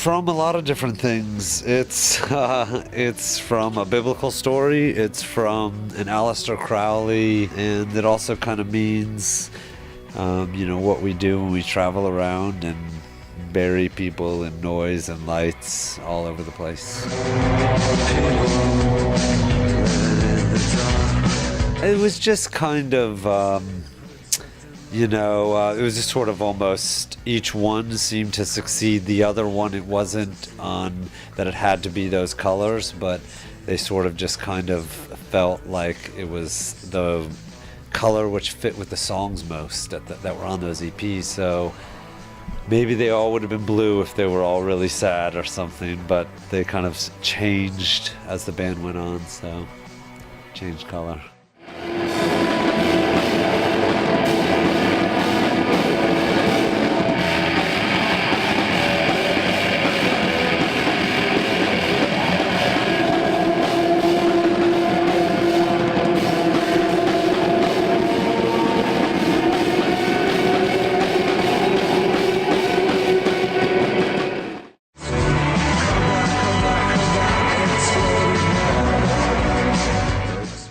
from a lot of different things. It's from a biblical story. It's from an Aleister Crowley, and it also kind of means, what we do when we travel around and bury people in noise and lights all over the place. It was just kind of, it was just sort of almost each one seemed to succeed the other one. It wasn't on that it had to be those colors, but they sort of just kind of felt like it was the color which fit with the songs most that were on those EPs. So maybe they all would have been blue if they were all really sad or something, but they kind of changed as the band went on, so changed color.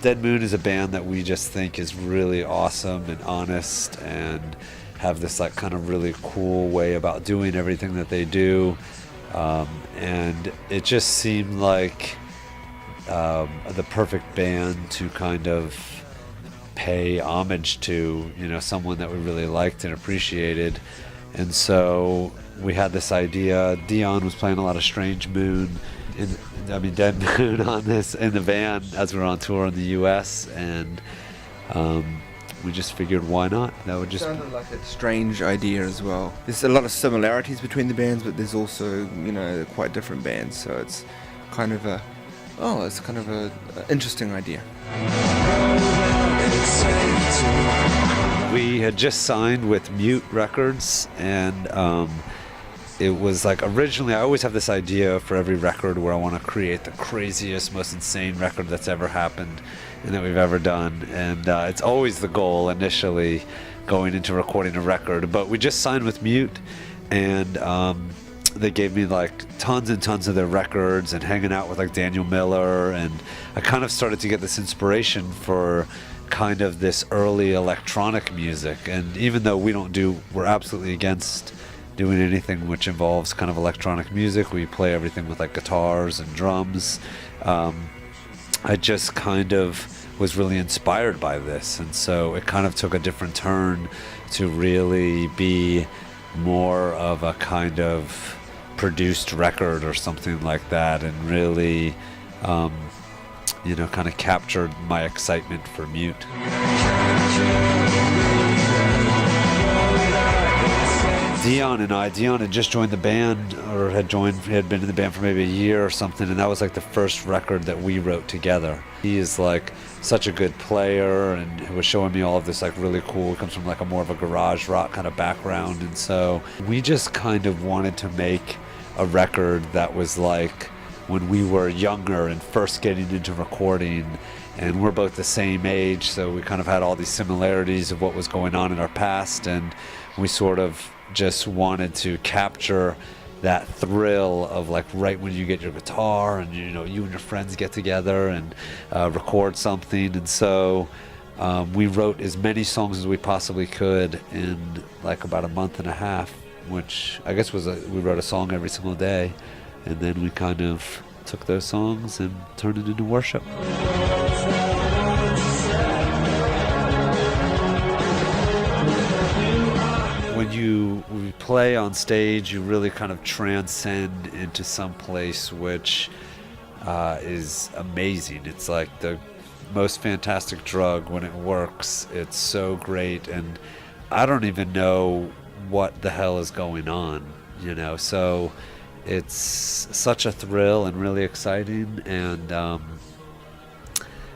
Dead Moon is a band that we just think is really awesome and honest and have this like kind of really cool way about doing everything that they do, and it just seemed like the perfect band to kind of pay homage to, someone that we really liked and appreciated. And so we had this idea. Dion was playing a lot of Strange Moon, Dead Moon on this in the van as we were on tour in the U.S. and we just figured, why not? That would just sounded like a strange idea as well. There's a lot of similarities between the bands, but there's also quite different bands. So it's kind of a interesting idea. We had just signed with Mute Records, and it was like originally I always have this idea for every record where I want to create the craziest, most insane record that's ever happened and that we've ever done. And it's always the goal initially going into recording a record. But we just signed with Mute, and they gave me like tons and tons of their records and hanging out with like Daniel Miller. And I kind of started to get this inspiration for kind of this early electronic music. And even though we're absolutely against doing anything which involves kind of electronic music. We play everything with like guitars and drums. I just kind of was really inspired by this, and so it kind of took a different turn to really be more of a kind of produced record or something like that, and really kind of captured my excitement for Mute. Dion had just joined the band, or had been in the band for maybe a year or something, and that was like the first record that we wrote together. He is like such a good player, and he was showing me all of this like really cool, comes from like a more of a garage rock kind of background, and so we just kind of wanted to make a record that was like when we were younger and first getting into recording, and we're both the same age, so we kind of had all these similarities of what was going on in our past, and we sort of just wanted to capture that thrill of like right when you get your guitar and you and your friends get together and record something. And so we wrote as many songs as we possibly could in like about a month and a half, which I guess was we wrote a song every single day, and then we kind of took those songs and turned it into worship. When you play on stage, you really kind of transcend into some place which is amazing. It's like the most fantastic drug when it works. It's so great, and I don't even know what the hell is going on, so it's such a thrill and really exciting, and I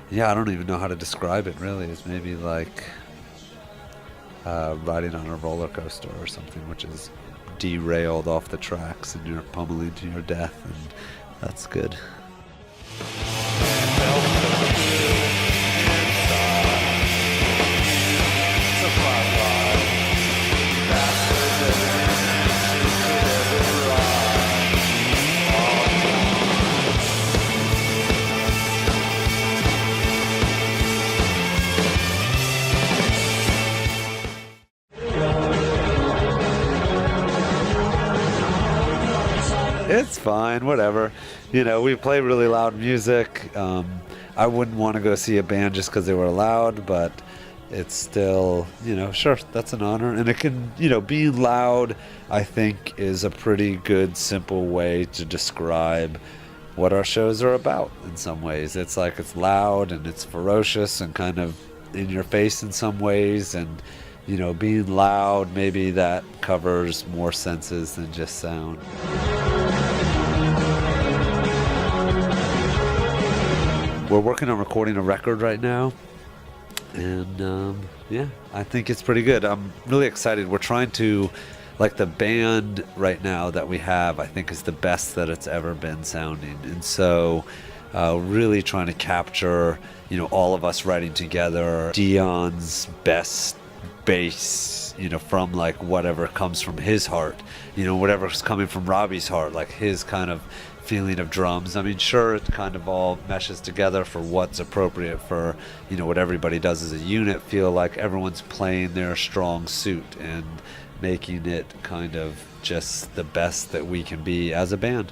don't even know how to describe it really. It's maybe like riding on a roller coaster or something which is derailed off the tracks and you're pummeling to your death, and that's good. fine, whatever. You know, we play really loud music. I wouldn't want to go see a band just because they were loud, but it's still, you know, sure, that's an honor. And it can, you know, being loud, I think, is a pretty good, simple way to describe what our shows are about in some ways. It's like it's loud and it's ferocious and kind of in your face in some ways. And, you know, being loud, maybe that covers more senses than just sound. We're working on recording a record right now, and yeah, I think it's pretty good. I'm really excited. We're trying to, like, the band right now that we have, I think is the best that it's ever been sounding, and so really trying to capture, you know, all of us writing together, Dion's best bass, you know, from like whatever comes from his heart, you know, whatever's coming from Robbie's heart, like his kind of feeling of drums. I mean, sure, it kind of all meshes together for what's appropriate for, you know, what everybody does as a unit, feel like everyone's playing their strong suit and making it kind of just the best that we can be as a band.